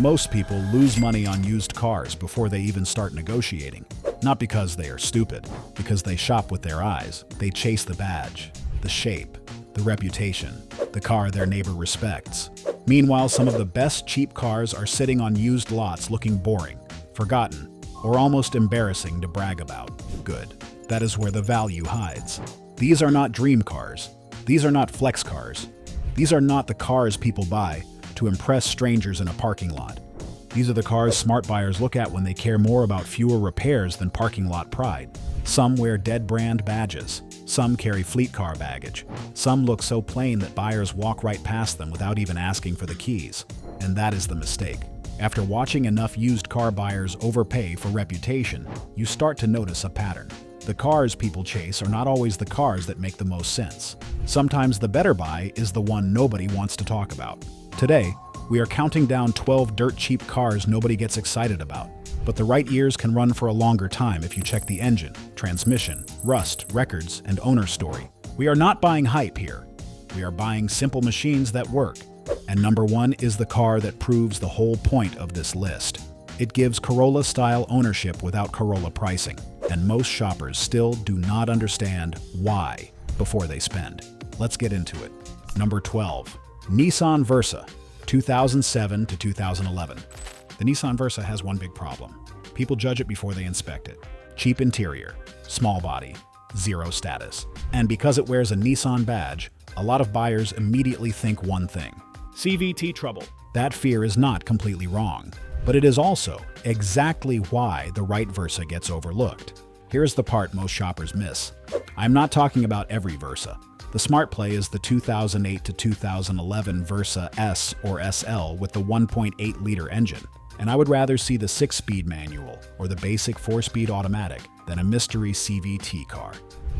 Most people lose money on used cars before they even start negotiating. Not because they are stupid, because they shop with their eyes. They chase the badge, the shape, the reputation, the car their neighbor respects. Meanwhile, some of the best cheap cars are sitting on used lots looking boring, forgotten, or almost embarrassing to brag about. Good. That is where the value hides. These are not dream cars. These are not flex cars. These are not the cars people buy to impress strangers in a parking lot. These are the cars smart buyers look at when they care more about fewer repairs than parking lot pride. Some wear dead brand badges. Some carry fleet car baggage. Some look so plain that buyers walk right past them without even asking for the keys. And that is the mistake. After watching enough used car buyers overpay for reputation, you start to notice a pattern. The cars people chase are not always the cars that make the most sense. Sometimes the better buy is the one nobody wants to talk about. Today, we are counting down 12 dirt cheap cars nobody gets excited about. But the right years can run for a longer time if you check the engine, transmission, rust, records, and owner story. We are not buying hype here. We are buying simple machines that work. And number one is the car that proves the whole point of this list. It gives Corolla-style ownership without Corolla pricing. And most shoppers still do not understand why before they spend. Let's get into it. Number 12. Nissan Versa, 2007 to 2011. The Nissan Versa has one big problem. People judge it before they inspect it. Cheap interior, small body, zero status. And because it wears a Nissan badge, a lot of buyers immediately think one thing: CVT trouble. That fear is not completely wrong, but it is also exactly why the right Versa gets overlooked. Here's the part most shoppers miss. I'm not talking about every Versa. The smart play is the 2008 to 2011 Versa S or SL with the 1.8-liter engine. And I would rather see the 6-speed manual or the basic 4-speed automatic than a mystery CVT car.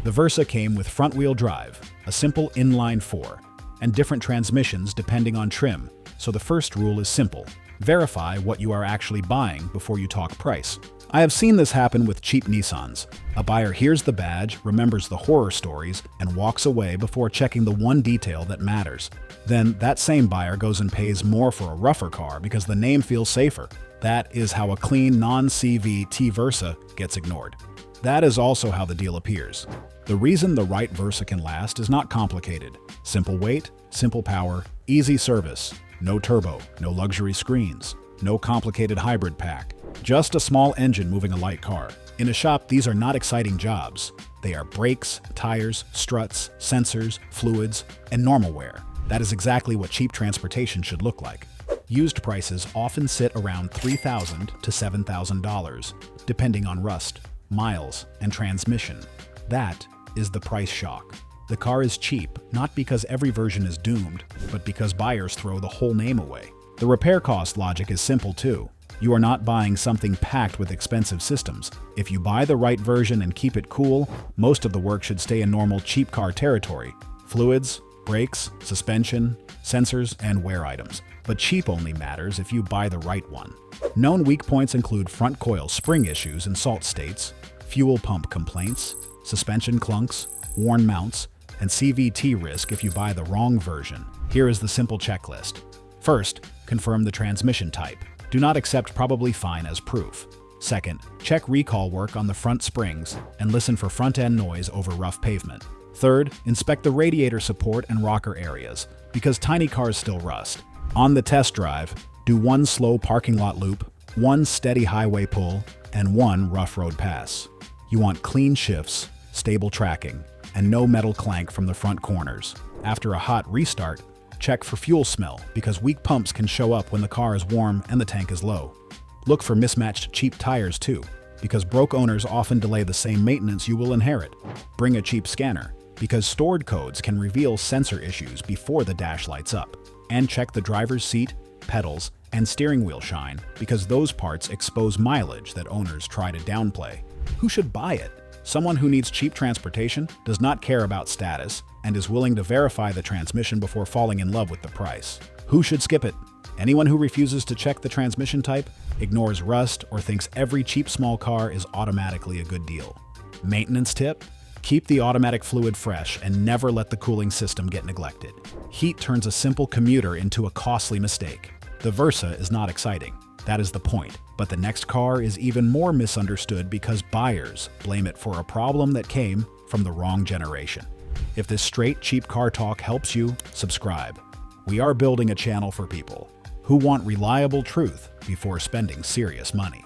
The Versa came with front-wheel drive, a simple inline-4, and different transmissions depending on trim. So the first rule is simple: verify what you are actually buying before you talk price. I have seen this happen with cheap Nissans. A buyer hears the badge, remembers the horror stories, and walks away before checking the one detail that matters. Then that same buyer goes and pays more for a rougher car because the name feels safer. That is how a clean, non-CVT Versa gets ignored. That is also how the deal appears. The reason the right Versa can last is not complicated. Simple weight, simple power, easy service. No turbo, no luxury screens, no complicated hybrid pack. Just a small engine moving a light car. In a shop, these are not exciting jobs. They are brakes, tires, struts, sensors, fluids, and normal wear. That is exactly what cheap transportation should look like. Used prices often sit around $3,000 to $7,000, depending on rust, miles, and transmission. That is the price shock. The car is cheap, not because every version is doomed, but because buyers throw the whole name away. The repair cost logic is simple too. You are not buying something packed with expensive systems. If you buy the right version and keep it cool, most of the work should stay in normal cheap car territory. Fluids, brakes, suspension, sensors, and wear items. But cheap only matters if you buy the right one. Known weak points include front coil spring issues in salt states, fuel pump complaints, suspension clunks, worn mounts, and CVT risk if you buy the wrong version. Here is the simple checklist. First, confirm the transmission type. Do not accept probably fine as proof. Second, check recall work on the front springs and listen for front-end noise over rough pavement. Third, inspect the radiator support and rocker areas, because tiny cars still rust. On the test drive, do one slow parking lot loop, one steady highway pull, and one rough road pass. You want clean shifts, stable tracking, and no metal clank from the front corners. After a hot restart, check for fuel smell, because weak pumps can show up when the car is warm and the tank is low. Look for mismatched cheap tires too, because broke owners often delay the same maintenance you will inherit. Bring a cheap scanner, because stored codes can reveal sensor issues before the dash lights up. And check the driver's seat, pedals, and steering wheel shine, because those parts expose mileage that owners try to downplay. Who should buy it? Someone who needs cheap transportation, does not care about status, and is willing to verify the transmission before falling in love with the price. Who should skip it? Anyone who refuses to check the transmission type, ignores rust, or thinks every cheap small car is automatically a good deal. Maintenance tip: keep the automatic fluid fresh and never let the cooling system get neglected. Heat turns a simple commuter into a costly mistake. The Versa is not exciting. That is the point. But the next car is even more misunderstood because buyers blame it for a problem that came from the wrong generation. If this straight, cheap car talk helps you, subscribe. We are building a channel for people who want reliable truth before spending serious money.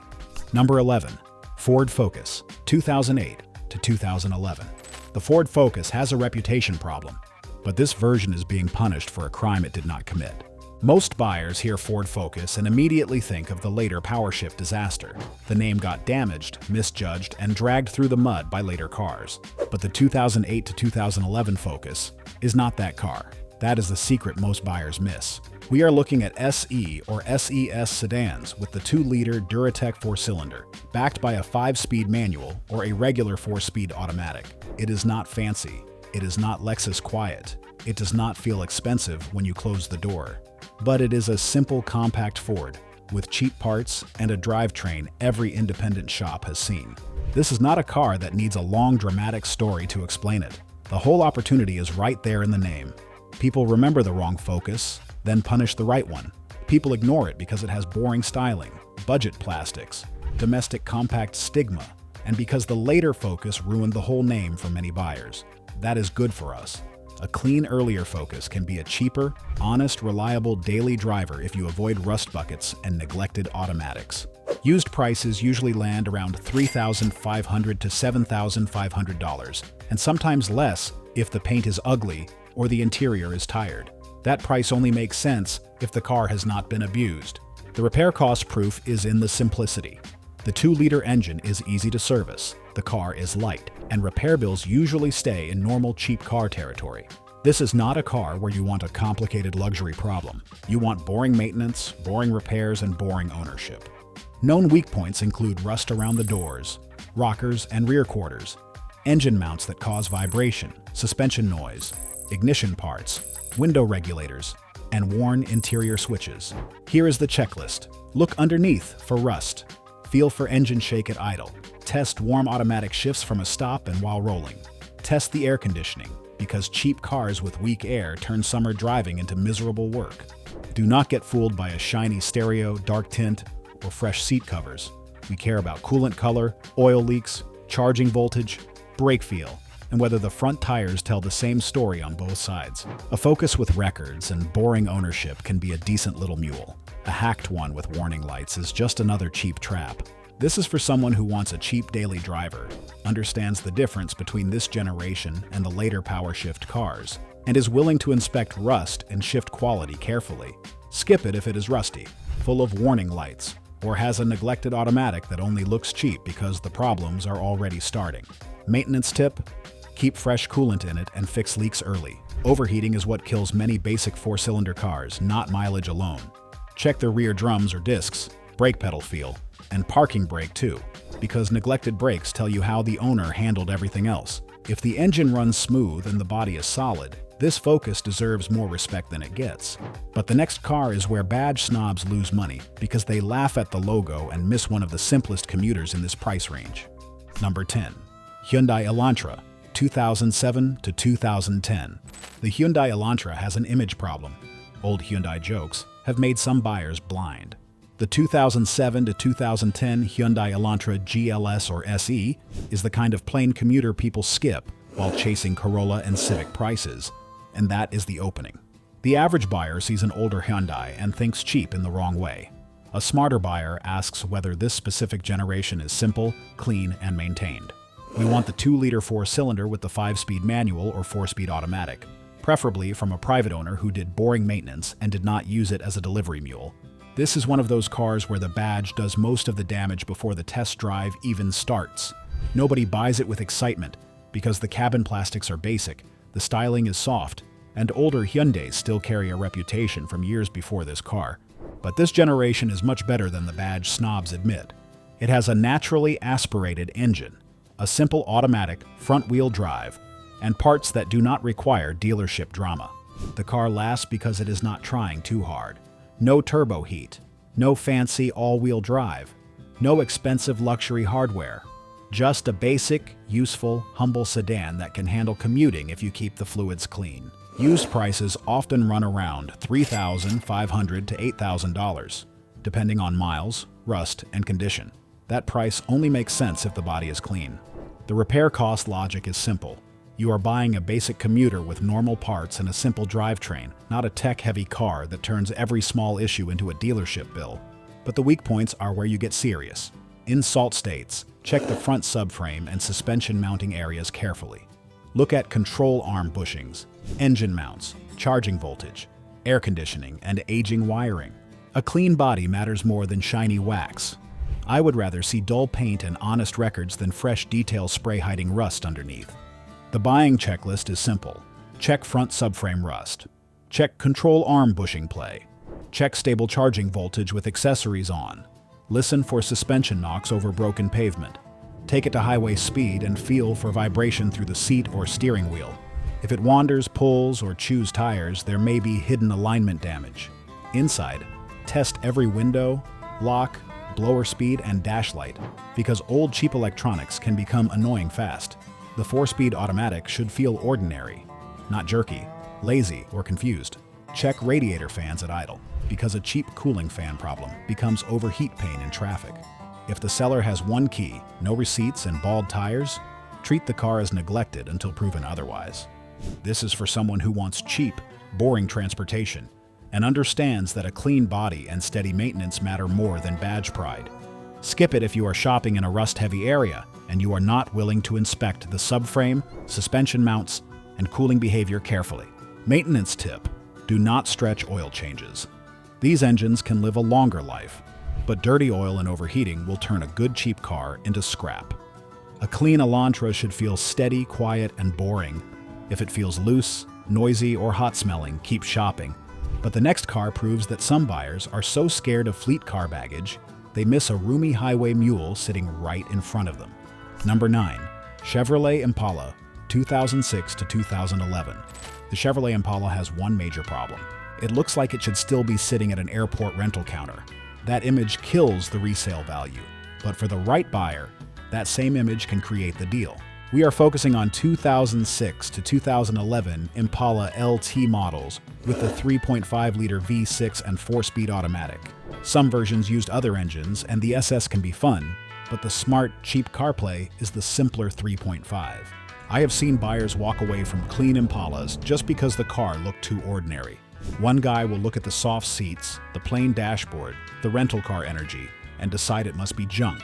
Number 11. Ford Focus, 2008 to 2011. The Ford Focus has a reputation problem, but this version is being punished for a crime it did not commit. Most buyers hear Ford Focus and immediately think of the later PowerShift disaster. The name got damaged, misjudged, and dragged through the mud by later cars. But the 2008 to 2011 Focus is not that car. That is the secret most buyers miss. We are looking at SE or SES sedans with the 2-liter Duratec 4-cylinder, backed by a 5-speed manual or a regular 4-speed automatic. It is not fancy. It is not Lexus quiet. It does not feel expensive when you close the door. But it is a simple, compact Ford with cheap parts and a drivetrain every independent shop has seen. This is not a car that needs a long, dramatic story to explain it. The whole opportunity is right there in the name. People remember the wrong Focus, then punish the right one. People ignore it because it has boring styling, budget plastics, domestic compact stigma, and because the later Focus ruined the whole name for many buyers. That is good for us. A clean earlier Focus can be a cheaper, honest, reliable daily driver if you avoid rust buckets and neglected automatics. Used prices usually land around $3,500 to $7,500, and sometimes less if the paint is ugly or the interior is tired. That price only makes sense if the car has not been abused. The repair cost proof is in the simplicity. The 2-liter engine is easy to service, the car is light, and repair bills usually stay in normal cheap car territory. This is not a car where you want a complicated luxury problem. You want boring maintenance, boring repairs, and boring ownership. Known weak points include rust around the doors, rockers and rear quarters, engine mounts that cause vibration, suspension noise, ignition parts, window regulators, and worn interior switches. Here is the checklist. Look underneath for rust. Feel for engine shake at idle. Test warm automatic shifts from a stop and while rolling. Test the air conditioning, because cheap cars with weak air turn summer driving into miserable work. Do not get fooled by a shiny stereo, dark tint, or fresh seat covers. We care about coolant color, oil leaks, charging voltage, brake feel, and whether the front tires tell the same story on both sides. A Focus with records and boring ownership can be a decent little mule. A hacked one with warning lights is just another cheap trap. This is for someone who wants a cheap daily driver, understands the difference between this generation and the later PowerShift cars, and is willing to inspect rust and shift quality carefully. Skip it if it is rusty, full of warning lights, or has a neglected automatic that only looks cheap because the problems are already starting. Maintenance tip: keep fresh coolant in it and fix leaks early. Overheating is what kills many basic 4-cylinder cars, not mileage alone. Check the rear drums or discs, brake pedal feel, and parking brake too, because neglected brakes tell you how the owner handled everything else. If the engine runs smooth and the body is solid, this Focus deserves more respect than it gets. But the next car is where badge snobs lose money because they laugh at the logo and miss one of the simplest commuters in this price range. Number 10. Hyundai Elantra, 2007 to 2010. The Hyundai Elantra has an image problem. Old Hyundai jokes have made some buyers blind. The 2007 to 2010 Hyundai Elantra GLS or SE is the kind of plain commuter people skip while chasing Corolla and Civic prices, and that is the opening. The average buyer sees an older Hyundai and thinks cheap in the wrong way. A smarter buyer asks whether this specific generation is simple, clean, and maintained. We want the 2-liter 4-cylinder with the 5-speed manual or 4-speed automatic, preferably from a private owner who did boring maintenance and did not use it as a delivery mule. This is one of those cars where the badge does most of the damage before the test drive even starts. Nobody buys it with excitement because the cabin plastics are basic, the styling is soft, and older Hyundais still carry a reputation from years before this car. But this generation is much better than the badge snobs admit. It has a naturally aspirated engine, a simple automatic front-wheel drive, and parts that do not require dealership drama. The car lasts because it is not trying too hard. No turbo heat, no fancy all-wheel drive, no expensive luxury hardware. Just a basic, useful, humble sedan that can handle commuting if you keep the fluids clean. Used prices often run around $3,500 to $8,000, depending on miles, rust, and condition. That price only makes sense if the body is clean. The repair cost logic is simple. You are buying a basic commuter with normal parts and a simple drivetrain, not a tech-heavy car that turns every small issue into a dealership bill. But the weak points are where you get serious. In salt states, check the front subframe and suspension mounting areas carefully. Look at control arm bushings, engine mounts, charging voltage, air conditioning, and aging wiring. A clean body matters more than shiny wax. I would rather see dull paint and honest records than fresh detail spray hiding rust underneath. The buying checklist is simple. Check front subframe rust. Check control arm bushing play. Check stable charging voltage with accessories on. Listen for suspension knocks over broken pavement. Take it to highway speed and feel for vibration through the seat or steering wheel. If it wanders, pulls, or chews tires, there may be hidden alignment damage. Inside, test every window, lock, blower speed, and dash light, because old cheap electronics can become annoying fast. The 4-speed automatic should feel ordinary, not jerky, lazy, or confused. Check radiator fans at idle, because a cheap cooling fan problem becomes overheat pain in traffic. If the seller has one key, no receipts, and bald tires, treat the car as neglected until proven otherwise. This is for someone who wants cheap, boring transportation and understands that a clean body and steady maintenance matter more than badge pride. Skip it if you are shopping in a rust-heavy area and you are not willing to inspect the subframe, suspension mounts, and cooling behavior carefully. Maintenance tip: do not stretch oil changes. These engines can live a longer life, but dirty oil and overheating will turn a good cheap car into scrap. A clean Elantra should feel steady, quiet, and boring. If it feels loose, noisy, or hot-smelling, keep shopping. But the next car proves that some buyers are so scared of fleet car baggage, they miss a roomy highway mule sitting right in front of them. Number 9. Chevrolet Impala, 2006 to 2011. The Chevrolet Impala has one major problem. It looks like it should still be sitting at an airport rental counter. That image kills the resale value. But for the right buyer, that same image can create the deal. We are focusing on 2006 to 2011 Impala LT models with the 3.5-liter V6 and 4-speed automatic. Some versions used other engines, and the SS can be fun, but the smart, cheap CarPlay is the simpler 3.5. I have seen buyers walk away from clean Impalas just because the car looked too ordinary. One guy will look at the soft seats, the plain dashboard, the rental car energy, and decide it must be junk.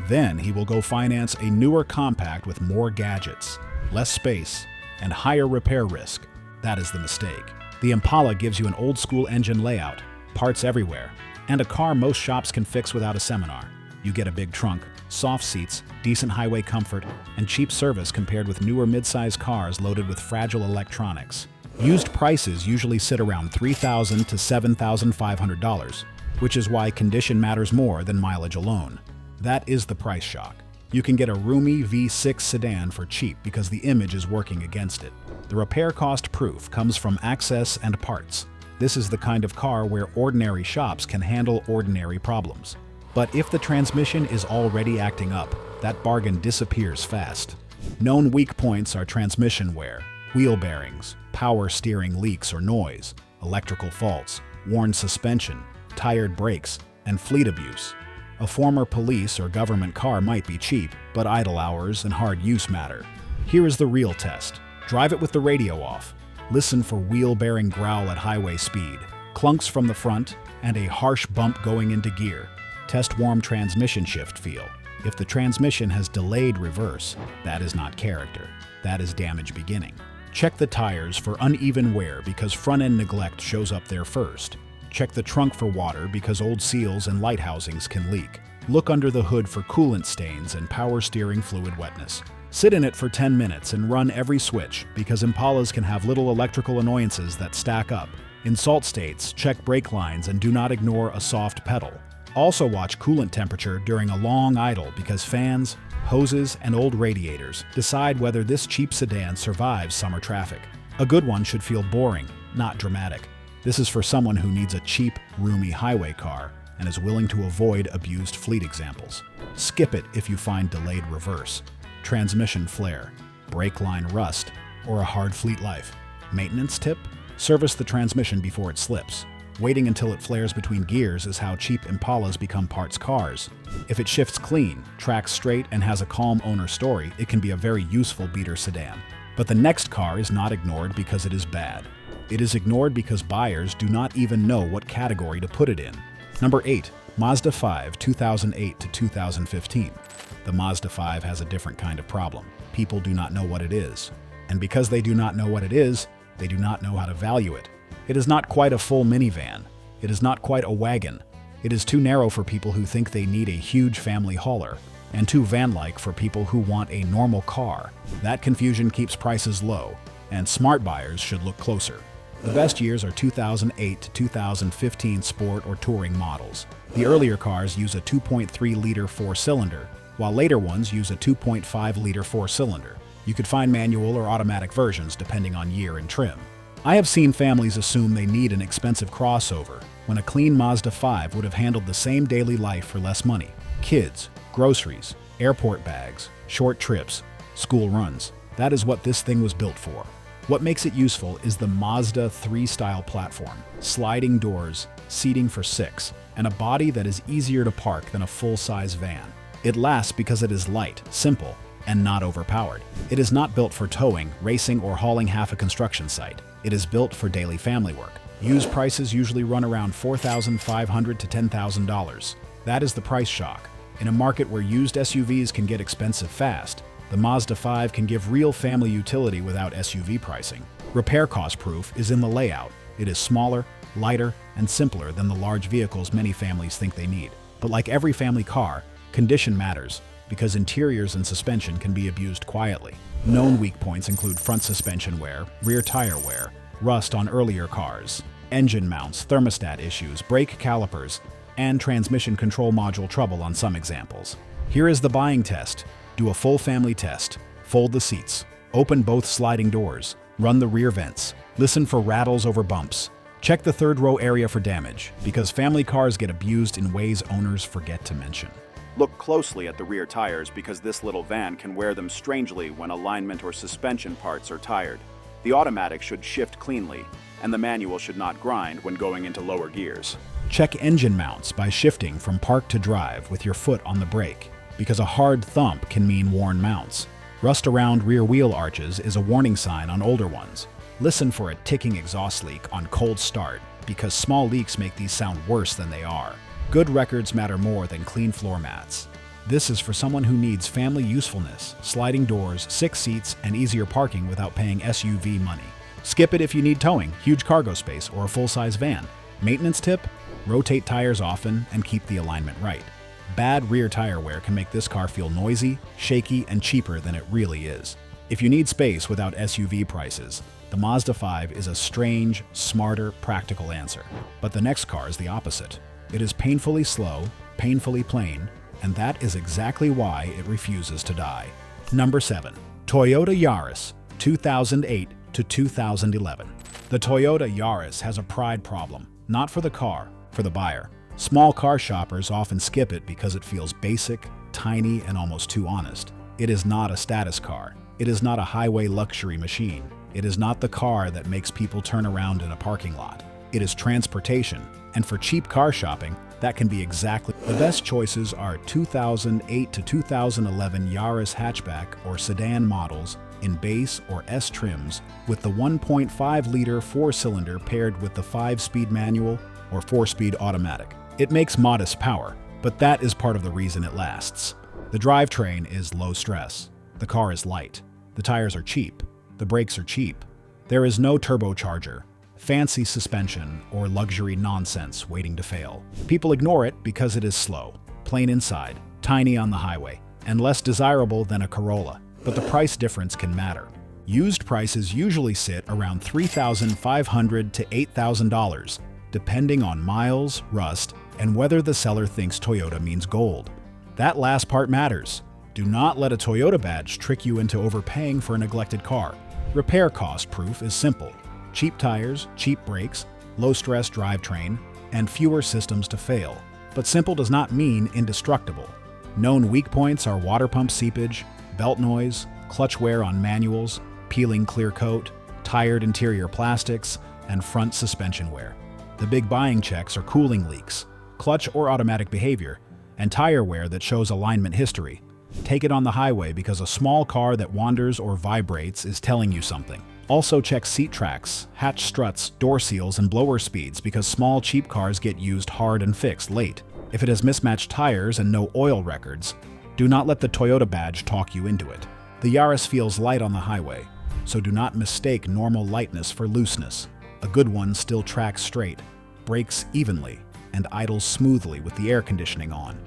Then he will go finance a newer compact with more gadgets, less space, and higher repair risk. That is the mistake. The Impala gives you an old-school engine layout, parts everywhere, and a car most shops can fix without a seminar. You get a big trunk, soft seats, decent highway comfort, and cheap service compared with newer mid-size cars loaded with fragile electronics. Used prices usually sit around $3,000 to $7,500, which is why condition matters more than mileage alone. That is the price shock. You can get a roomy V6 sedan for cheap because the image is working against it. The repair cost proof comes from access and parts. This is the kind of car where ordinary shops can handle ordinary problems. But if the transmission is already acting up, that bargain disappears fast. Known weak points are transmission wear, wheel bearings, power steering leaks or noise, electrical faults, worn suspension, tired brakes, and fleet abuse. A former police or government car might be cheap, but idle hours and hard use matter. Here is the real test. Drive it with the radio off. Listen for wheel bearing growl at highway speed, clunks from the front, and a harsh bump going into gear. Test warm transmission shift feel. If the transmission has delayed reverse, that is not character. That is damage beginning. Check the tires for uneven wear because front-end neglect shows up there first. Check the trunk for water because old seals and light housings can leak. Look under the hood for coolant stains and power steering fluid wetness. Sit in it for 10 minutes and run every switch because Impalas can have little electrical annoyances that stack up. In salt states, check brake lines and do not ignore a soft pedal. Also watch coolant temperature during a long idle because fans, hoses, and old radiators decide whether this cheap sedan survives summer traffic. A good one should feel boring, not dramatic. This is for someone who needs a cheap, roomy highway car and is willing to avoid abused fleet examples. Skip it if you find delayed reverse, transmission flare, brake line rust, or a hard fleet life. Maintenance tip? Service the transmission before it slips. Waiting until it flares between gears is how cheap Impalas become parts cars. If it shifts clean, tracks straight, and has a calm owner story, it can be a very useful beater sedan. But the next car is not ignored because it is bad. It is ignored because buyers do not even know what category to put it in. Number 8. Mazda 5 2008 to 2015. The Mazda 5 has a different kind of problem. People do not know what it is. And because they do not know what it is, they do not know how to value it. It is not quite a full minivan. It is not quite a wagon. It is too narrow for people who think they need a huge family hauler, and too van-like for people who want a normal car. That confusion keeps prices low, and smart buyers should look closer. The best years are 2008 to 2015 sport or touring models. The earlier cars use a 2.3-liter four-cylinder, while later ones use a 2.5-liter four-cylinder. You could find manual or automatic versions depending on year and trim. I have seen families assume they need an expensive crossover, when a clean Mazda 5 would have handled the same daily life for less money. Kids, groceries, airport bags, short trips, school runs. That is what this thing was built for. What makes it useful is the Mazda 3 style platform, sliding doors, seating for 6, and a body that is easier to park than a full-size van. It lasts because it is light, simple, and not overpowered. It is not built for towing, racing, or hauling half a construction site. It is built for daily family work. Used prices usually run around $4,500 to $10,000. That is the price shock. In a market where used SUVs can get expensive fast, the Mazda 5 can give real family utility without SUV pricing. Repair cost proof is in the layout. It is smaller, lighter, and simpler than the large vehicles many families think they need. But like every family car, condition matters, because interiors and suspension can be abused quietly. Known weak points include front suspension wear, rear tire wear, rust on earlier cars, engine mounts, thermostat issues, brake calipers, and transmission control module trouble on some examples. Here is the buying test. Do a full family test. Fold the seats. Open both sliding doors. Run the rear vents. Listen for rattles over bumps. Check the third row area for damage, because family cars get abused in ways owners forget to mention. Look closely at the rear tires because this little van can wear them strangely when alignment or suspension parts are tired. The automatic should shift cleanly, and the manual should not grind when going into lower gears. Check engine mounts by shifting from park to drive with your foot on the brake, because a hard thump can mean worn mounts. Rust around rear wheel arches is a warning sign on older ones. Listen for a ticking exhaust leak on cold start, because small leaks make these sound worse than they are. Good records matter more than clean floor mats. This is for someone who needs family usefulness, sliding doors, 6 seats, and easier parking without paying SUV money. Skip it if you need towing, huge cargo space, or a full-size van. Maintenance tip? Rotate tires often and keep the alignment right. Bad rear tire wear can make this car feel noisy, shaky, and cheaper than it really is. If you need space without SUV prices, the Mazda 5 is a strange, smarter, practical answer. But the next car is the opposite. It is painfully slow, painfully plain, and that is exactly why it refuses to die. Number 7. Toyota Yaris, 2008 to 2011. The Toyota Yaris has a pride problem, not for the car, for the buyer. Small car shoppers often skip it because it feels basic, tiny, and almost too honest. It is not a status car. It is not a highway luxury machine. It is not the car that makes people turn around in a parking lot. It is transportation, and for cheap car shopping, that can be exactly. The best choices are 2008 to 2011 Yaris hatchback or sedan models in base or S trims with the 1.5-liter four-cylinder paired with the 5-speed manual or 4-speed automatic. It makes modest power, but that is part of the reason it lasts. The drivetrain is low stress. The car is light. The tires are cheap. The brakes are cheap. There is no turbocharger, fancy suspension, or luxury nonsense waiting to fail. People ignore it because it is slow, plain inside, tiny on the highway, and less desirable than a Corolla. But the price difference can matter. Used prices usually sit around $3,500 to $8,000, depending on miles, rust, and whether the seller thinks Toyota means gold. That last part matters. Do not let a Toyota badge trick you into overpaying for a neglected car. Repair cost proof is simple. Cheap tires, cheap brakes, low-stress drivetrain, and fewer systems to fail. But simple does not mean indestructible. Known weak points are water pump seepage, belt noise, clutch wear on manuals, peeling clear coat, tired interior plastics, and front suspension wear. The big buying checks are cooling leaks, clutch or automatic behavior, and tire wear that shows alignment history. Take it on the highway because a small car that wanders or vibrates is telling you something. Also check seat tracks, hatch struts, door seals, and blower speeds because small cheap cars get used hard and fixed late. If it has mismatched tires and no oil records, do not let the Toyota badge talk you into it. The Yaris feels light on the highway, so do not mistake normal lightness for looseness. A good one still tracks straight, brakes evenly, and idles smoothly with the air conditioning on.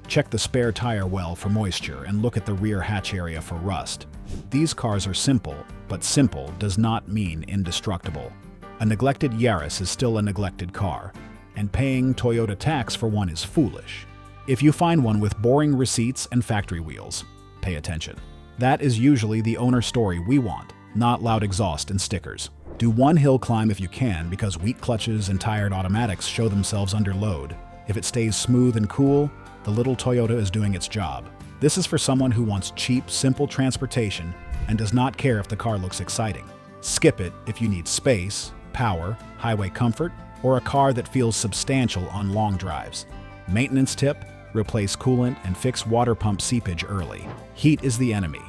Check the spare tire well for moisture and look at the rear hatch area for rust. These cars are simple, but simple does not mean indestructible. A neglected Yaris is still a neglected car, and paying Toyota tax for one is foolish. If you find one with boring receipts and factory wheels, pay attention. That is usually the owner story we want, not loud exhaust and stickers. Do one hill climb if you can because weak clutches and tired automatics show themselves under load. If it stays smooth and cool, the little Toyota is doing its job. This is for someone who wants cheap, simple transportation and does not care if the car looks exciting. Skip it if you need space, power, highway comfort, or a car that feels substantial on long drives. Maintenance tip: replace coolant and fix water pump seepage early. Heat is the enemy.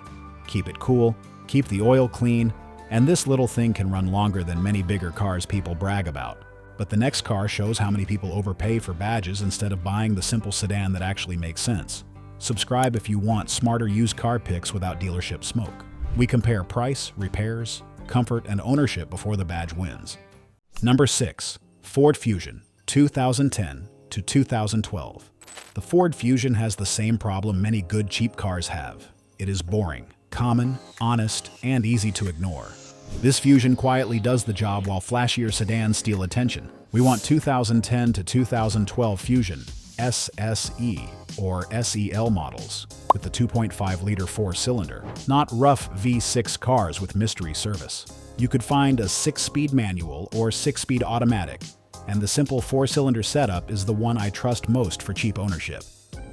Keep it cool, keep the oil clean, and this little thing can run longer than many bigger cars people brag about. But the next car shows how many people overpay for badges instead of buying the simple sedan that actually makes sense. Subscribe if you want smarter used car picks without dealership smoke. We compare price, repairs, comfort, and ownership before the badge wins. Number 6. Ford Fusion, 2010 to 2012. The Ford Fusion has the same problem many good cheap cars have. It is boring, common, honest, and easy to ignore. This Fusion quietly does the job while flashier sedans steal attention. We want 2010 to 2012 Fusion, SSE, or SEL models, with the 2.5-liter four-cylinder, not rough V6 cars with mystery service. You could find a 6-speed manual or 6-speed automatic, and the simple four-cylinder setup is the one I trust most for cheap ownership.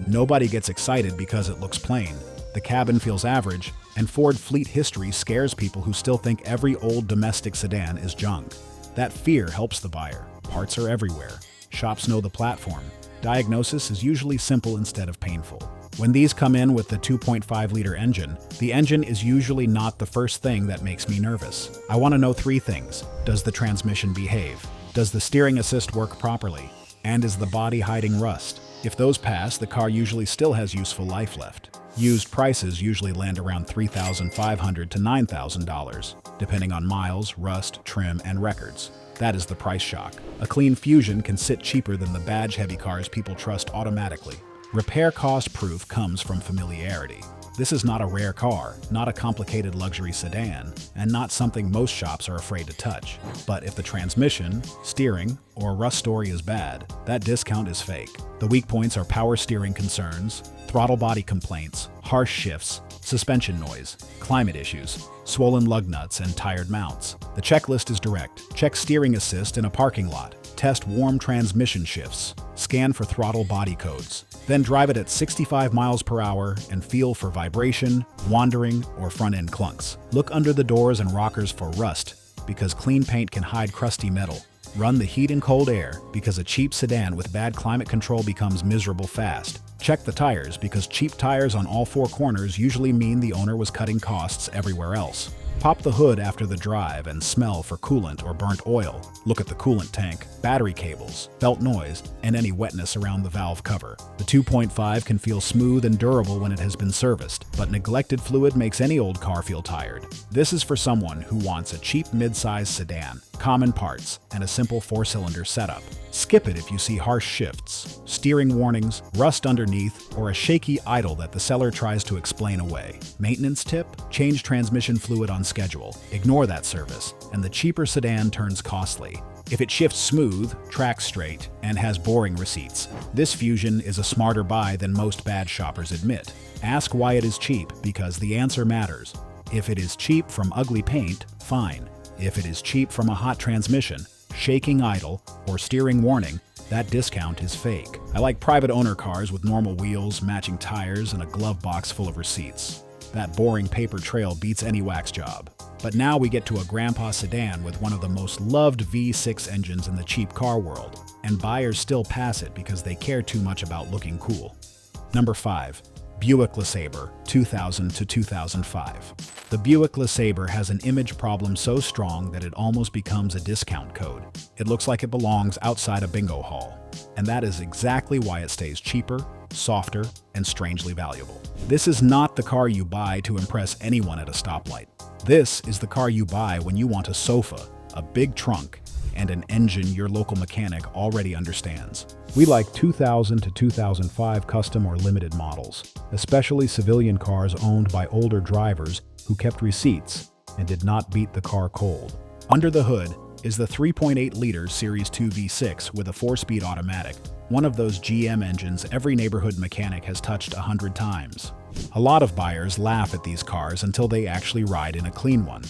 Nobody gets excited because it looks plain. The cabin feels average, and Ford fleet history scares people who still think every old domestic sedan is junk. That fear helps the buyer. Parts are everywhere. Shops know the platform. Diagnosis is usually simple instead of painful. When these come in with the 2.5-liter engine, the engine is usually not the first thing that makes me nervous. I want to know 3 things. Does the transmission behave? Does the steering assist work properly? And is the body hiding rust? If those pass, the car usually still has useful life left. Used prices usually land around $3,500 to $9,000, depending on miles, rust, trim, and records. That is the price shock. A clean Fusion can sit cheaper than the badge-heavy cars people trust automatically. Repair cost proof comes from familiarity. This is not a rare car, not a complicated luxury sedan, and not something most shops are afraid to touch. But if the transmission, steering, or rust story is bad, that discount is fake. The weak points are power steering concerns, throttle body complaints, harsh shifts, suspension noise, climate issues, swollen lug nuts, and tired mounts. The checklist is direct. Check steering assist in a parking lot. Test warm transmission shifts. Scan for throttle body codes. Then drive it at 65 miles per hour and feel for vibration, wandering, or front-end clunks. Look under the doors and rockers for rust, because clean paint can hide crusty metal. Run the heat and cold air, because a cheap sedan with bad climate control becomes miserable fast. Check the tires, because cheap tires on all 4 corners usually mean the owner was cutting costs everywhere else. Pop the hood after the drive and smell for coolant or burnt oil. Look at the coolant tank, battery cables, belt noise, and any wetness around the valve cover. The 2.5 can feel smooth and durable when it has been serviced, but neglected fluid makes any old car feel tired. This is for someone who wants a cheap mid-size sedan, common parts, and a simple 4-cylinder setup. Skip it if you see harsh shifts, steering warnings, rust underneath, or a shaky idle that the seller tries to explain away. Maintenance tip: change transmission fluid on schedule. Ignore that service, and the cheaper sedan turns costly. If it shifts smooth, tracks straight, and has boring receipts, this Fusion is a smarter buy than most badge shoppers admit. Ask why it is cheap, because the answer matters. If it is cheap from ugly paint, fine. If it is cheap from a hot transmission, shaking idle, or steering warning, that discount is fake. I like private owner cars with normal wheels, matching tires, and a glove box full of receipts. That boring paper trail beats any wax job. But now we get to a grandpa sedan with one of the most loved V6 engines in the cheap car world, and buyers still pass it because they care too much about looking cool. Number 5. Buick LeSabre, 2000 to 2005. The Buick LeSabre has an image problem so strong that it almost becomes a discount code. It looks like it belongs outside a bingo hall. And that is exactly why it stays cheaper, softer, and strangely valuable. This is not the car you buy to impress anyone at a stoplight. This is the car you buy when you want a sofa, a big trunk, and an engine your local mechanic already understands. We like 2000 to 2005 custom or limited models, especially civilian cars owned by older drivers who kept receipts and did not beat the car cold. Under the hood is the 3.8-liter Series 2 V6 with a 4-speed automatic, one of those GM engines every neighborhood mechanic has touched 100 times. A lot of buyers laugh at these cars until they actually ride in a clean one.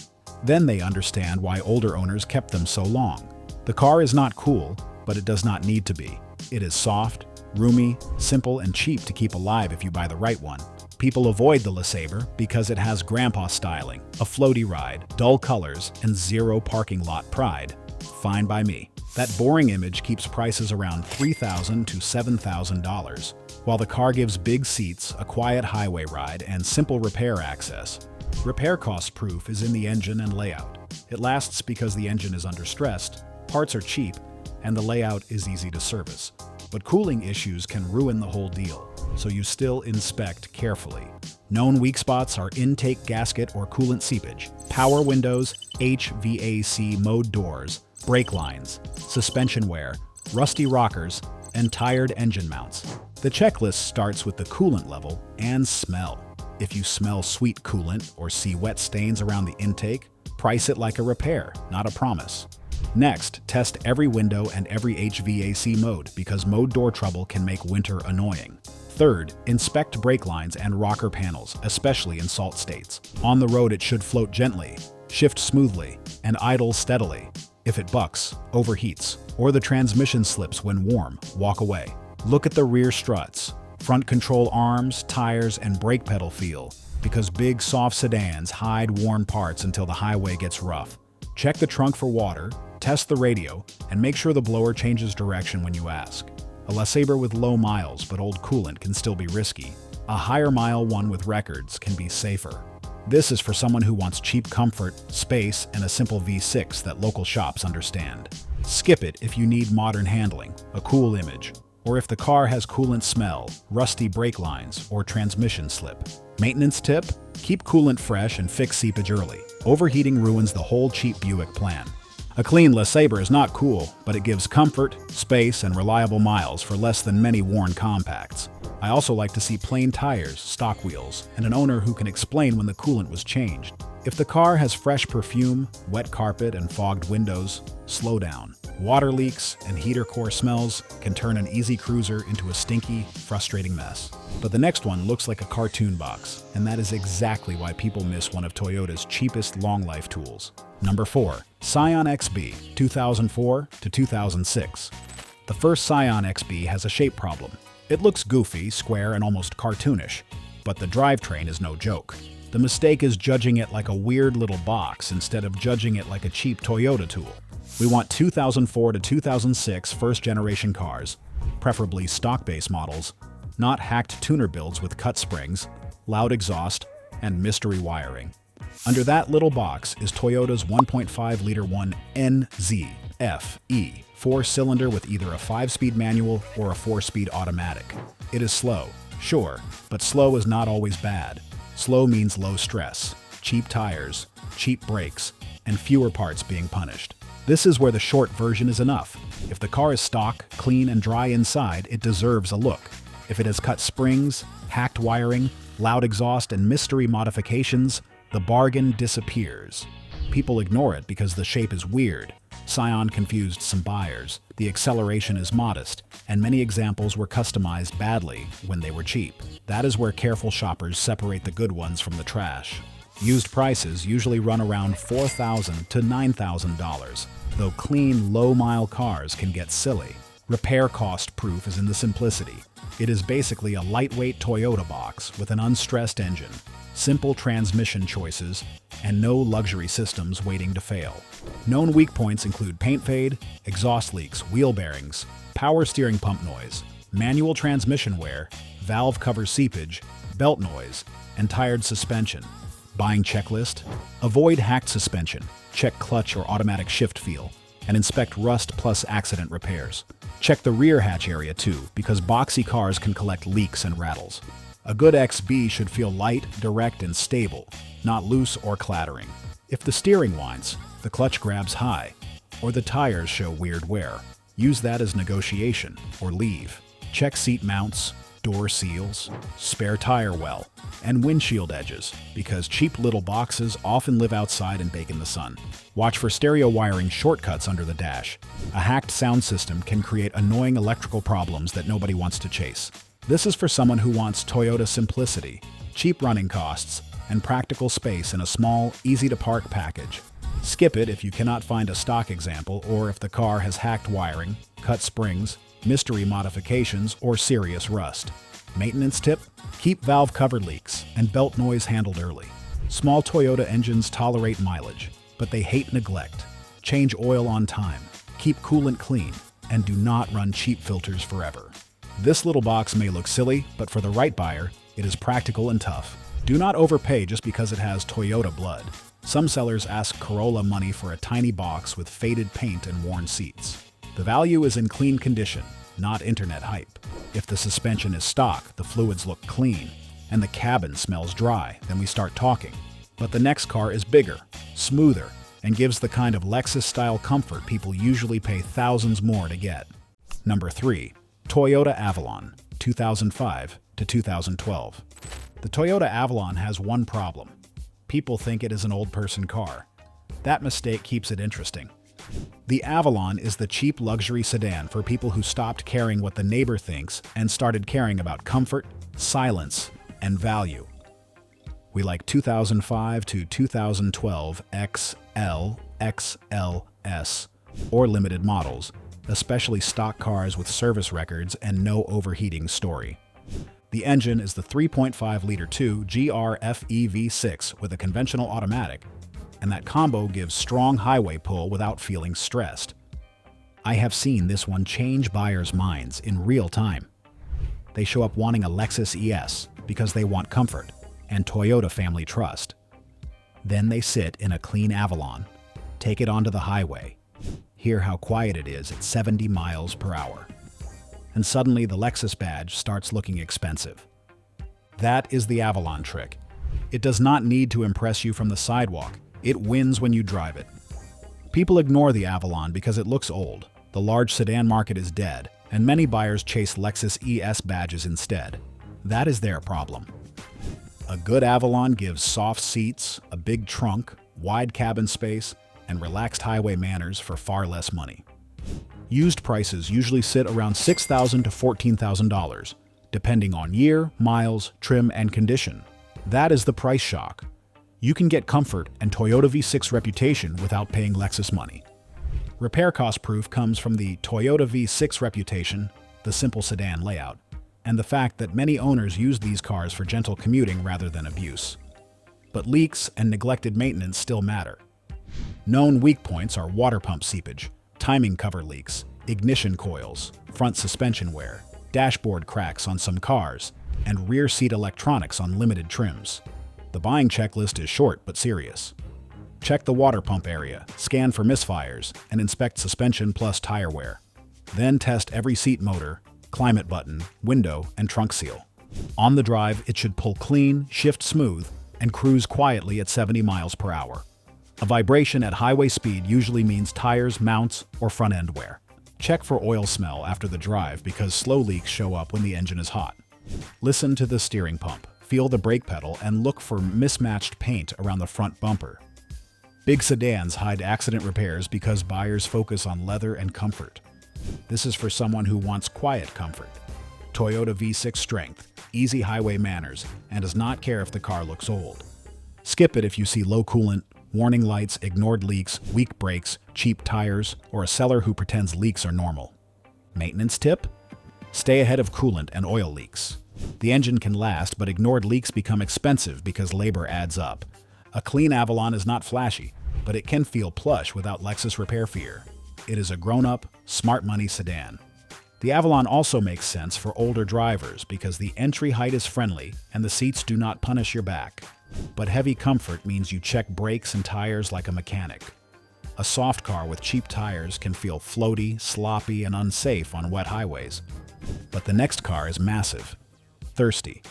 Then they understand why older owners kept them so long. The car is not cool, but it does not need to be. It is soft, roomy, simple, and cheap to keep alive if you buy the right one. People avoid the LeSabre because it has grandpa styling, a floaty ride, dull colors, and zero parking lot pride. Fine by me. That boring image keeps prices around $3,000 to $7,000, while the car gives big seats, a quiet highway ride, and simple repair access. Repair cost proof is in the engine and layout. It lasts because the engine is understressed, parts are cheap, and the layout is easy to service. But cooling issues can ruin the whole deal, so you still inspect carefully. Known weak spots are intake gasket or coolant seepage, power windows, HVAC mode doors, brake lines, suspension wear, rusty rockers, and tired engine mounts. The checklist starts with the coolant level and smell. If you smell sweet coolant or see wet stains around the intake, price it like a repair, not a promise. Next, test every window and every HVAC mode because mode door trouble can make winter annoying. Third, inspect brake lines and rocker panels, especially in salt states. On the road it should float gently, shift smoothly, and idle steadily. If it bucks, overheats, or the transmission slips when warm, walk away. Look at the rear struts, front control arms, tires, and brake pedal feel, because big soft sedans hide worn parts until the highway gets rough. Check the trunk for water, test the radio, and make sure the blower changes direction when you ask. A LeSabre with low miles but old coolant can still be risky. A higher mile one with records can be safer. This is for someone who wants cheap comfort, space, and a simple V6 that local shops understand. Skip it if you need modern handling, a cool image, or if the car has coolant smell, rusty brake lines, or transmission slip. Maintenance tip? Keep coolant fresh and fix seepage early. Overheating ruins the whole cheap Buick plan. A clean LeSabre is not cool, but it gives comfort, space, and reliable miles for less than many worn compacts. I also like to see plain tires, stock wheels, and an owner who can explain when the coolant was changed. If the car has fresh perfume, wet carpet, and fogged windows, slow down. Water leaks and heater core smells can turn an easy cruiser into a stinky, frustrating mess. But the next one looks like a cartoon box, and that is exactly why people miss one of Toyota's cheapest long-life tools. Number 4. Scion XB, 2004 to 2006. The first Scion XB has a shape problem. It looks goofy, square, and almost cartoonish, but the drivetrain is no joke. The mistake is judging it like a weird little box instead of judging it like a cheap Toyota tool. We want 2004 to 2006 first-generation cars, preferably stock-base models, not hacked tuner builds with cut springs, loud exhaust, and mystery wiring. Under that little box is Toyota's 1.5-liter 1NZFE, 4-cylinder with either a 5-speed manual or a 4-speed automatic. It is slow, sure, but slow is not always bad. Slow means low stress, cheap tires, cheap brakes, and fewer parts being punished. This is where the short version is enough. If the car is stock, clean, and dry inside, it deserves a look. If it has cut springs, hacked wiring, loud exhaust, and mystery modifications, the bargain disappears. People ignore it because the shape is weird. Scion confused some buyers, the acceleration is modest, and many examples were customized badly when they were cheap. That is where careful shoppers separate the good ones from the trash. Used prices usually run around $4,000 to $9,000, though clean, low-mile cars can get silly. Repair cost proof is in the simplicity. It is basically a lightweight Toyota box with an unstressed engine, simple transmission choices, and no luxury systems waiting to fail. Known weak points include paint fade, exhaust leaks, wheel bearings, power steering pump noise, manual transmission wear, valve cover seepage, belt noise, and tired suspension. Buying checklist: avoid hacked suspension, check clutch or automatic shift feel, and inspect rust plus accident repairs. Check the rear hatch area too, because boxy cars can collect leaks and rattles. A good XB should feel light, direct, and stable, not loose or clattering. If the steering whines, the clutch grabs high, or the tires show weird wear, use that as negotiation or leave. Check seat mounts, door seals, spare tire well, and windshield edges, because cheap little boxes often live outside and bake in the sun. Watch for stereo wiring shortcuts under the dash. A hacked sound system can create annoying electrical problems that nobody wants to chase. This is for someone who wants Toyota simplicity, cheap running costs, and practical space in a small, easy-to-park package. Skip it if you cannot find a stock example or if the car has hacked wiring, cut springs, mystery modifications, or serious rust. Maintenance tip: keep valve cover leaks and belt noise handled early. Small Toyota engines tolerate mileage, but they hate neglect. Change oil on time, keep coolant clean, and do not run cheap filters forever. This little box may look silly, but for the right buyer, it is practical and tough. Do not overpay just because it has Toyota blood. Some sellers ask Corolla money for a tiny box with faded paint and worn seats. The value is in clean condition, not internet hype. If the suspension is stock, the fluids look clean, and the cabin smells dry, then we start talking. But the next car is bigger, smoother, and gives the kind of Lexus-style comfort people usually pay thousands more to get. Number 3. Toyota Avalon, 2005 to 2012. The Toyota Avalon has one problem. People think it is an old person car. That mistake keeps it interesting. The Avalon is the cheap luxury sedan for people who stopped caring what the neighbor thinks and started caring about comfort, silence, and value. We like 2005 to 2012 XL, XLS, or limited models, especially stock cars with service records and no overheating story. The engine is the 3.5-liter 2 GR-FE V6 with a conventional automatic, and that combo gives strong highway pull without feeling stressed. I have seen this one change buyers' minds in real time. They show up wanting a Lexus ES because they want comfort and Toyota family trust. Then they sit in a clean Avalon, take it onto the highway, hear how quiet it is at 70 miles per hour, and suddenly the Lexus badge starts looking expensive. That is the Avalon trick. It does not need to impress you from the sidewalk. It wins when you drive it. People ignore the Avalon because it looks old, the large sedan market is dead, and many buyers chase Lexus ES badges instead. That is their problem. A good Avalon gives soft seats, a big trunk, wide cabin space, and relaxed highway manners for far less money. Used prices usually sit around $6,000 to $14,000, depending on year, miles, trim, and condition. That is the price shock. You can get comfort and Toyota V6 reputation without paying Lexus money. Repair cost proof comes from the Toyota V6 reputation, the simple sedan layout, and the fact that many owners use these cars for gentle commuting rather than abuse. But leaks and neglected maintenance still matter. Known weak points are water pump seepage, timing cover leaks, ignition coils, front suspension wear, dashboard cracks on some cars, and rear seat electronics on limited trims. The buying checklist is short but serious. Check the water pump area, scan for misfires, and inspect suspension plus tire wear. Then test every seat motor, climate button, window, and trunk seal. On the drive, it should pull clean, shift smooth, and cruise quietly at 70 miles per hour. A vibration at highway speed usually means tires, mounts, or front end wear. Check for oil smell after the drive because slow leaks show up when the engine is hot. Listen to the steering pump, feel the brake pedal, and look for mismatched paint around the front bumper. Big sedans hide accident repairs because buyers focus on leather and comfort. This is for someone who wants quiet comfort. Toyota V6 strength, easy highway manners, and does not care if the car looks old. Skip it if you see low coolant, warning lights, ignored leaks, weak brakes, cheap tires, or a seller who pretends leaks are normal. Maintenance tip? Stay ahead of coolant and oil leaks. The engine can last, but ignored leaks become expensive because labor adds up. A clean Avalon is not flashy, but it can feel plush without Lexus repair fear. It is a grown-up, smart money sedan. The Avalon also makes sense for older drivers because the entry height is friendly and the seats do not punish your back. But heavy comfort means you check brakes and tires like a mechanic. A soft car with cheap tires can feel floaty, sloppy, and unsafe on wet highways. But the next car is massive, thirsty,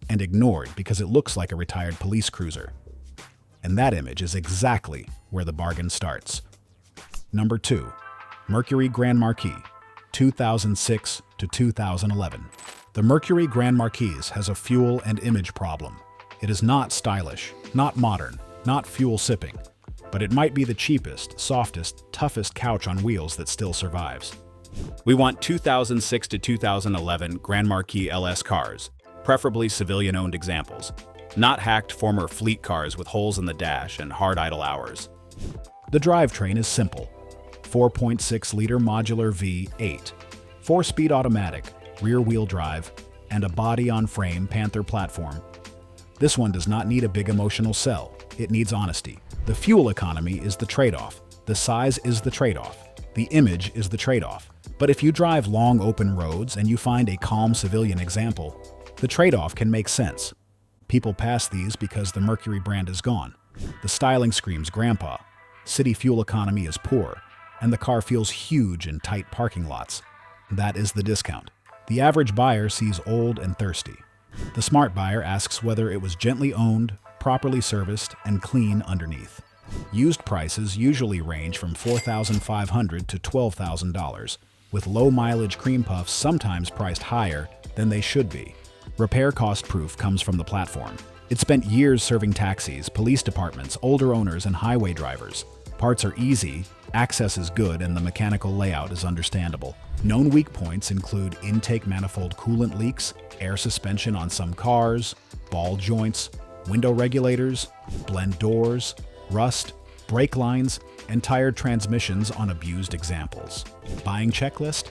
and ignored because it looks like a retired police cruiser. And that image is exactly where the bargain starts. Number 2. Mercury Grand Marquis, 2006 to 2011. The Mercury Grand Marquis has a fuel and image problem. It is not stylish, not modern, not fuel-sipping, but it might be the cheapest, softest, toughest couch on wheels that still survives. We want 2006 to 2011 Grand Marquis LS cars, preferably civilian-owned examples, not hacked former fleet cars with holes in the dash and hard idle hours. The drivetrain is simple. 4.6-liter modular V8, 4-speed automatic, rear-wheel drive, and a body-on-frame Panther platform. This one does not need a big emotional sell. It needs honesty. The fuel economy is the trade-off. The size is the trade-off. The image is the trade-off. But if you drive long open roads and you find a calm civilian example, the trade-off can make sense. People pass these because the Mercury brand is gone. The styling screams grandpa. City fuel economy is poor, and the car feels huge in tight parking lots. That is the discount. The average buyer sees old and thirsty. The smart buyer asks whether it was gently owned, properly serviced, and clean underneath. Used prices usually range from $4,500 to $12,000, with low-mileage cream puffs sometimes priced higher than they should be. Repair cost proof comes from the platform. It spent years serving taxis, police departments, older owners, and highway drivers. Parts are easy, access is good, and the mechanical layout is understandable. Known weak points include intake manifold coolant leaks, air suspension on some cars, ball joints, window regulators, blend doors, rust, brake lines, and tired transmissions on abused examples. Buying checklist?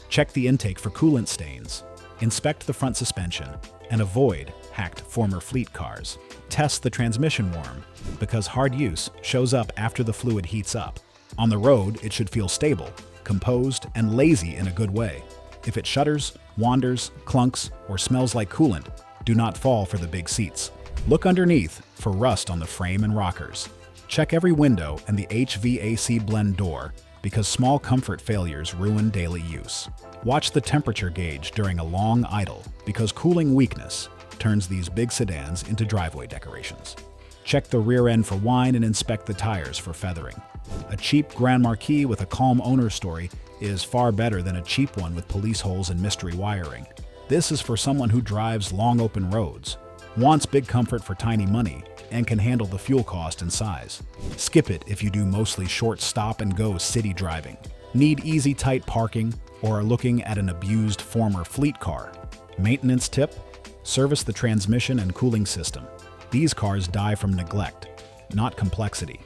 Check the intake for coolant stains. Inspect the front suspension and avoid hacked former fleet cars. Test the transmission worm because hard use shows up after the fluid heats up. On the road, it should feel stable, composed, and lazy in a good way. If it shudders, wanders, clunks, or smells like coolant, do not fall for the big seats. Look underneath for rust on the frame and rockers. Check every window and the HVAC blend door because small comfort failures ruin daily use. Watch the temperature gauge during a long idle because cooling weakness turns these big sedans into driveway decorations. Check the rear end for whine and inspect the tires for feathering. A cheap Grand Marquis with a calm owner story is far better than a cheap one with police holes and mystery wiring. This is for someone who drives long open roads, wants big comfort for tiny money, and can handle the fuel cost and size. Skip it if you do mostly short stop-and-go city driving, need easy tight parking, or are looking at an abused former fleet car. Maintenance tip? Service the transmission and cooling system. These cars die from neglect, not complexity.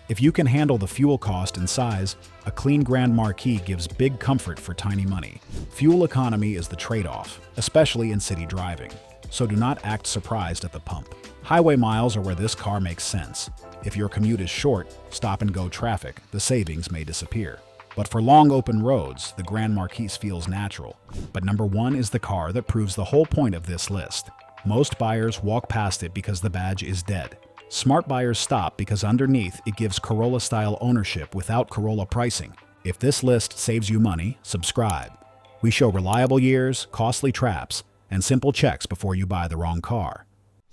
If you can handle the fuel cost and size, a clean Grand Marquis gives big comfort for tiny money. Fuel economy is the trade-off, especially in city driving, so do not act surprised at the pump. Highway miles are where this car makes sense. If your commute is short, stop-and-go traffic, the savings may disappear. But for long open roads, the Grand Marquis feels natural. But number 1 is the car that proves the whole point of this list. Most buyers walk past it because the badge is dead. Smart buyers stop because underneath it gives Corolla-style ownership without Corolla pricing. If this list saves you money, subscribe. We show reliable years, costly traps, and simple checks before you buy the wrong car.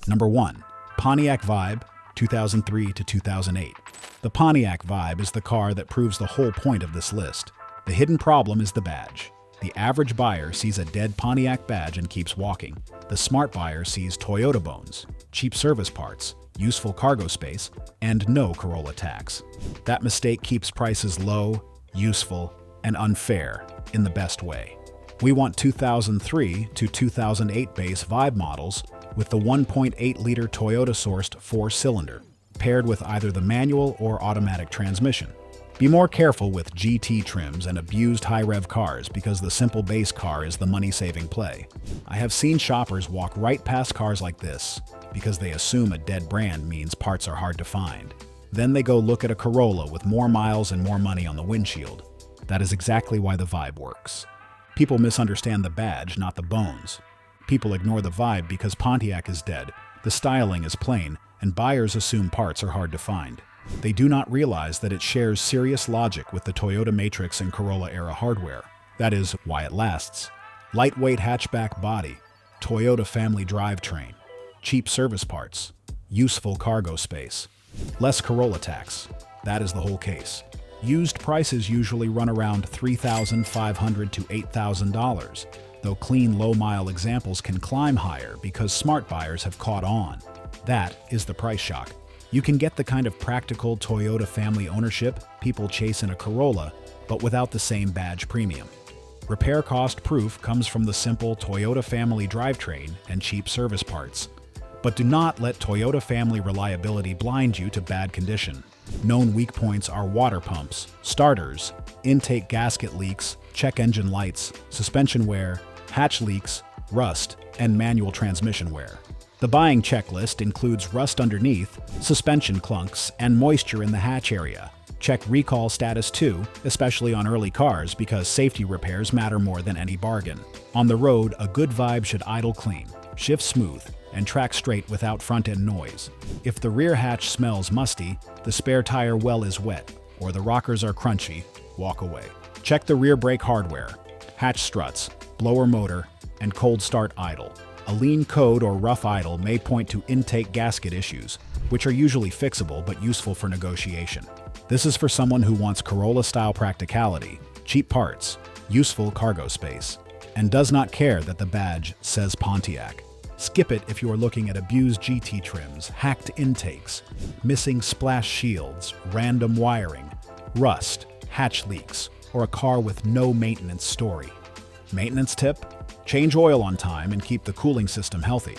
Number 1. Pontiac Vibe, 2003 to 2008. The Pontiac Vibe is the car that proves the whole point of this list. The hidden problem is the badge. The average buyer sees a dead Pontiac badge and keeps walking. The smart buyer sees Toyota bones, cheap service parts, useful cargo space, and no Corolla tax. That mistake keeps prices low, useful, and unfair in the best way. We want 2003 to 2008 base Vibe models with the 1.8-liter Toyota-sourced 4-cylinder, paired with either the manual or automatic transmission. Be more careful with GT trims and abused high-rev cars because the simple base car is the money-saving play. I have seen shoppers walk right past cars like this because they assume a dead brand means parts are hard to find. Then they go look at a Corolla with more miles and more money on the windshield. That is exactly why the Vibe works. People misunderstand the badge, not the bones. People ignore the Vibe because Pontiac is dead, the styling is plain, and buyers assume parts are hard to find. They do not realize that it shares serious logic with the Toyota Matrix and Corolla-era hardware. That is why it lasts. Lightweight hatchback body, Toyota family drivetrain, cheap service parts, useful cargo space, less Corolla tax. That is the whole case. Used prices usually run around $3,500 to $8,000, though clean low-mile examples can climb higher because smart buyers have caught on. That is the price shock. You can get the kind of practical Toyota family ownership people chase in a Corolla, but without the same badge premium. Repair cost proof comes from the simple Toyota family drivetrain and cheap service parts. But do not let Toyota family reliability blind you to bad condition. Known weak points are water pumps, starters, intake gasket leaks, check engine lights, suspension wear, hatch leaks, rust, and manual transmission wear. The buying checklist includes rust underneath, suspension clunks, and moisture in the hatch area. Check recall status too, especially on early cars because safety repairs matter more than any bargain. On the road, a good Vibe should idle clean, shift smooth, and track straight without front-end noise. If the rear hatch smells musty, the spare tire well is wet, or the rockers are crunchy, walk away. Check the rear brake hardware, hatch struts, blower motor, and cold start idle. A lean code or rough idle may point to intake gasket issues, which are usually fixable but useful for negotiation. This is for someone who wants Corolla-style practicality, cheap parts, useful cargo space, and does not care that the badge says Pontiac. Skip it if you are looking at abused GT trims, hacked intakes, missing splash shields, random wiring, rust, hatch leaks, or a car with no maintenance story. Maintenance tip? Change oil on time and keep the cooling system healthy.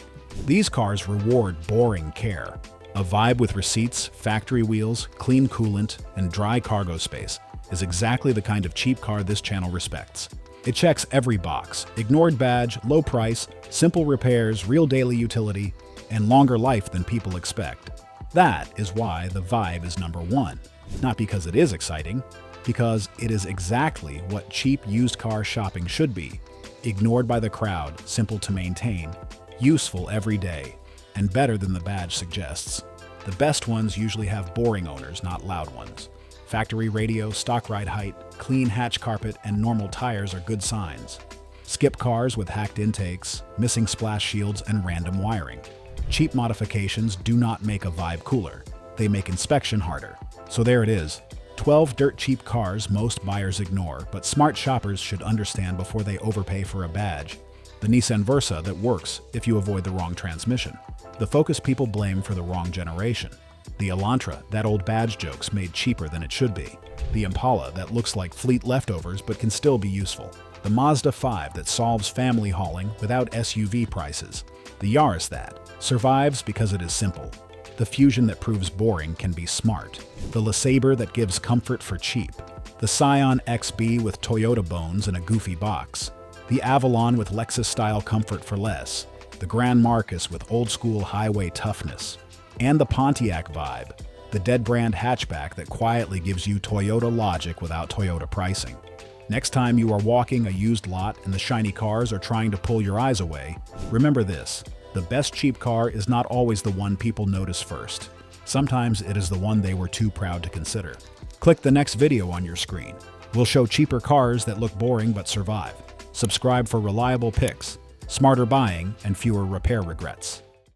These cars reward boring care. A Vibe with receipts, factory wheels, clean coolant, and dry cargo space is exactly the kind of cheap car this channel respects. It checks every box: ignored badge, low price, simple repairs, real daily utility, and longer life than people expect. That is why the Vibe is #1. Not because it is exciting, because it is exactly what cheap used car shopping should be. Ignored by the crowd, simple to maintain, useful every day, and better than the badge suggests. The best ones usually have boring owners, not loud ones. Factory radio, stock ride height, clean hatch carpet, and normal tires are good signs. Skip cars with hacked intakes, missing splash shields, and random wiring. Cheap modifications do not make a Vibe cooler. They make inspection harder. So there it is. 12 dirt cheap cars most buyers ignore, but smart shoppers should understand before they overpay for a badge. The Nissan Versa that works if you avoid the wrong transmission. The Focus people blame for the wrong generation. The Elantra, that old badge joke's made cheaper than it should be. The Impala that looks like fleet leftovers but can still be useful. The Mazda 5 that solves family hauling without SUV prices. The Yaris that survives because it is simple. The Fusion that proves boring can be smart. The LeSabre that gives comfort for cheap. The Scion XB with Toyota bones in a goofy box. The Avalon with Lexus-style comfort for less. The Grand Marquis with old-school highway toughness. And the Pontiac Vibe, the dead brand hatchback that quietly gives you Toyota logic without Toyota pricing. Next time you are walking a used lot and the shiny cars are trying to pull your eyes away, remember this: the best cheap car is not always the one people notice first. Sometimes it is the one they were too proud to consider. Click the next video on your screen. We'll show cheaper cars that look boring but survive. Subscribe for reliable picks, smarter buying, and fewer repair regrets.